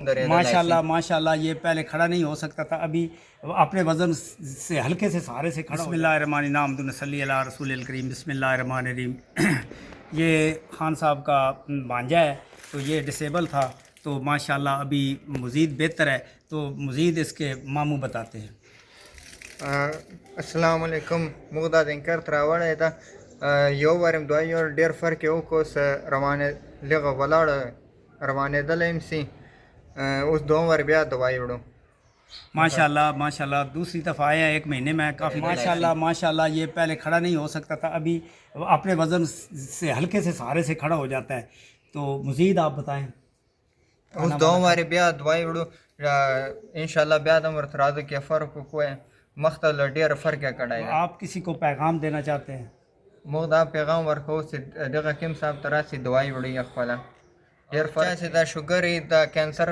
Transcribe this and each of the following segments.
माशाल्लाह माशाल्लाह, ये पहले खड़ा नहीं हो सकता था, अभी अपने वज़न से हल्के से सहारे से खड़ा। बिस्मिल्लाहिर्रहमानिर्रहीम अला रसूलिल करीम बिस्मिल्लाहिर्रहमानिर्रहीम। ये खान साहब का भांजा है, तो ये डिसेबल था, तो माशाल्लाह अभी मज़ीद बेहतर है, तो मज़ीद इसके मामू बताते हैं। अस्सलाम वालेकुम मुगदा दिनकर traवड़े था यो वारम दुआई और डेर फर्क है को स रवाने लेगा वलाड़ रवाने दलेम सी उस दो बार ब्याह दवाई उड़ो। माशाल्लाह माशाल्लाह, दूसरी दफ़ा आया 1 महीने में काफ़ी। माशाल्लाह माशाल्लाह, ये पहले खड़ा नहीं हो सकता था, अभी अपने वज़न से हल्के से सहारे से खड़ा हो जाता है, तो मज़ीद आप बताएं। उस दो बार ब्याह दवाई उड़ो इंशाल्लाह ब्याह दम राज के फ़र्क को मख्तल डेर फ़र्क है कड़ाई। आप किसी को पैगाम देना चाहते हैं? मुगदा पैगाम वर्को से दगा किम साहब तरह से दवाई उड़ी अखफला डेर फर्क से दा शुगर दा कैंसर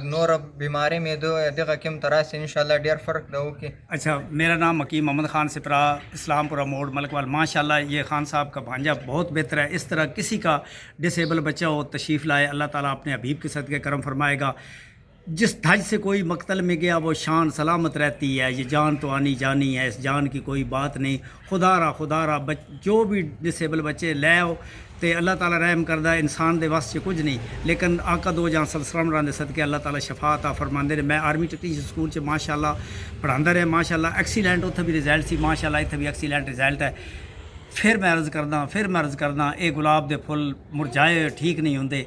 नोर बीमारी में दो दगा किम तरह से इंशाल्लाह डेर फर्क दो के। अच्छा, मेरा नाम हकीम मोहम्मद खान सिपरा, इस्लामपुरा मोड़ मलकवाल। माशाल्लाह ये खान साहब का भांजा बहुत बेहतर है। इस तरह किसी का डिसेबल बच्चा हो तशरीफ़ लाए, अल्लाह ताला अपने हबीब के सदक़े करम फरमाएगा। जिस धज से कोई मकतल में गया वो शान सलामत रहती है। ये जान तो आनी जानी है, इस जान की कोई बात नहीं। खुदारा जो भी डिसेबल बच्चे ले आओ तो अल्लाह ताला रहम करदा, इंसान दे वास्ते कुछ नहीं, लेकिन आका दो जहां सल्लल्लाहु अलैहि सदके अल्लाह ताला शफा अता फरमांदे ने। मैं आर्मी टेक्नीशियन स्कूल च माशाल्लाह पढ़ांदा रहा, माशाल्लाह एक्सीलेंट उत्थे भी रिजल्ट सी, माशाल्लाह इत्थे भी एक्सीलेंट रिजल्ट है। फिर मैं अर्ज़ करदा ये गुलाब दे फुल मुरझाए ठीक नहीं होंदे,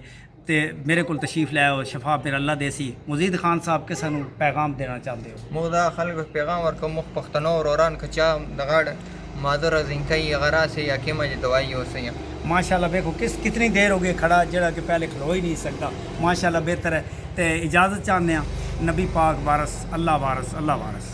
तो मेरे को तशरीफ ले आओ, शफा मेरा अल्लाह देसी। मजीद खान साहब के सानू पैगाम देना चाहते हो? मुगदा खल्क पैगाम और मुख पख्तनो औरान कचा दगाड़ मादर जिंकई गरा से या के मज दवाई हो से। माशाल्लाह देखो कितनी देर हो गई खड़ा, जड़ा कि पहले खलो ही नहीं सकता। माशाल्लाह बेहतर है, तो इजाज़त चाहते हैं। नबी पाक वारस अल्लाह वारस।